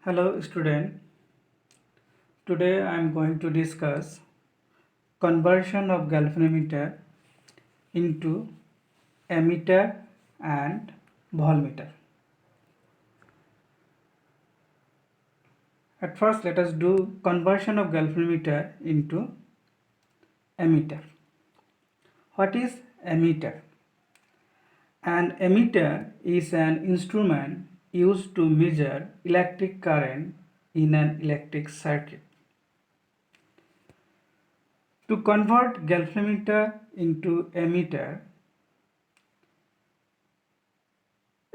Hello student, today I am going to discuss conversion of galvanometer into ammeter and voltmeter. At first let us do conversion of galvanometer into ammeter. What is ammeter? An ammeter is an instrument used to measure electric current in an electric circuit. To convert galvanometer into ammeter,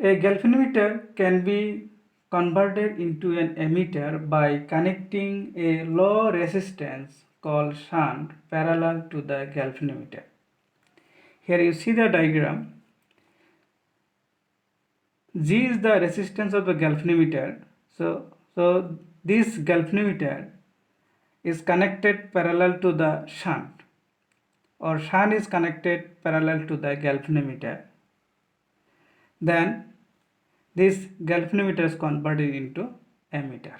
a galvanometer can be converted into an ammeter by connecting a low resistance called shunt parallel to the galvanometer. Here you see the diagram. G is the resistance of the galvanometer. So this galvanometer is connected parallel to the shunt, or shunt is connected parallel to the galvanometer. Then this galvanometer is converted into ammeter.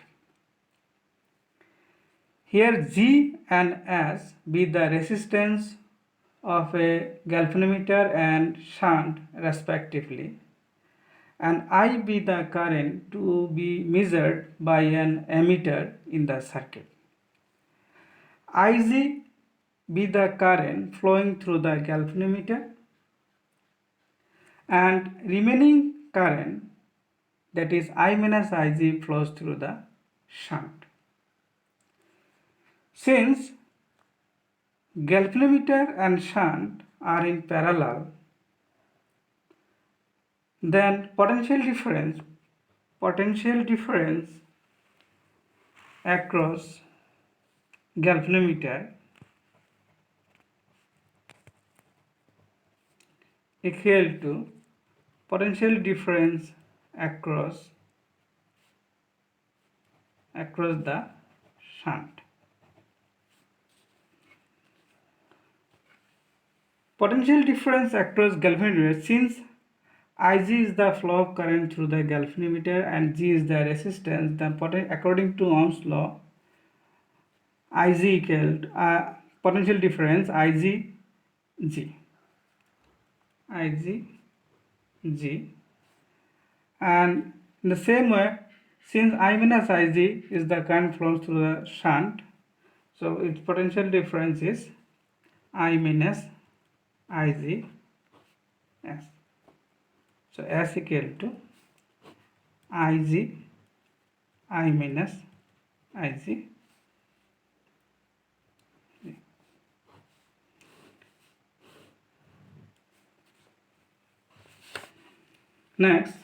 Here G and S be the resistance of a galvanometer and shunt respectively, and I be the current to be measured by an ammeter in the circuit. Ig be the current flowing through the galvanometer, and remaining current, that is I minus Ig, flows through the shunt. Since galvanometer and shunt are in parallel, then potential difference across galvanometer equal to potential difference across the shunt. Potential difference across galvanometer, since Ig is the flow of current through the galvanometer and G is the resistance, then according to Ohm's law, Ig equal to potential difference Ig G, and in the same way, since I minus Ig is the current flows through the shunt, so its potential difference is I minus Ig S. So S equal to Ig I minus Ig. Next,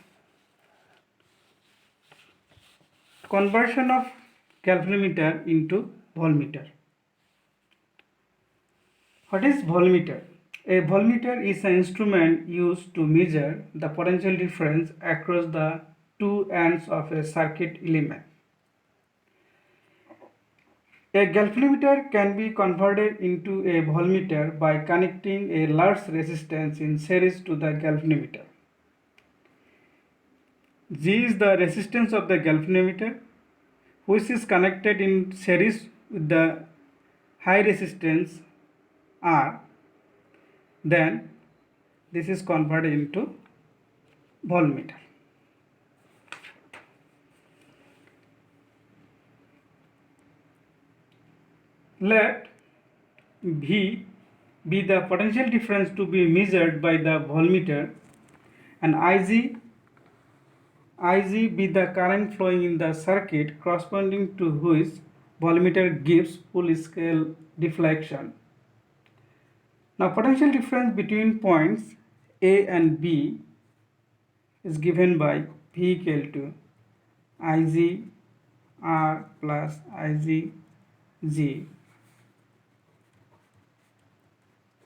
conversion of galvanometer into voltmeter. What is voltmeter? A voltmeter is an instrument used to measure the potential difference across the two ends of a circuit element. A galvanometer can be converted into a voltmeter by connecting a large resistance in series to the galvanometer. G is the resistance of the galvanometer, which is connected in series with the high resistance R. Then this is converted into voltmeter. Let V be the potential difference to be measured by the voltmeter, and Ig be the current flowing in the circuit, corresponding to which voltmeter gives full scale deflection. Now potential difference between points A and B is given by V equal to Ig R plus Ig G.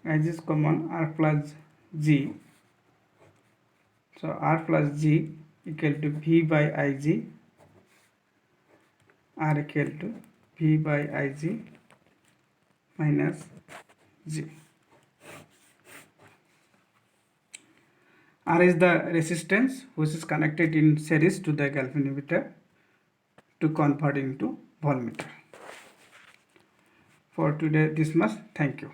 Ig is common, R plus G. So R plus G equal to V by Ig, R equal to V by Ig minus G. R is the resistance which is connected in series to the galvanometer to convert into voltmeter. For today this much. Thank you.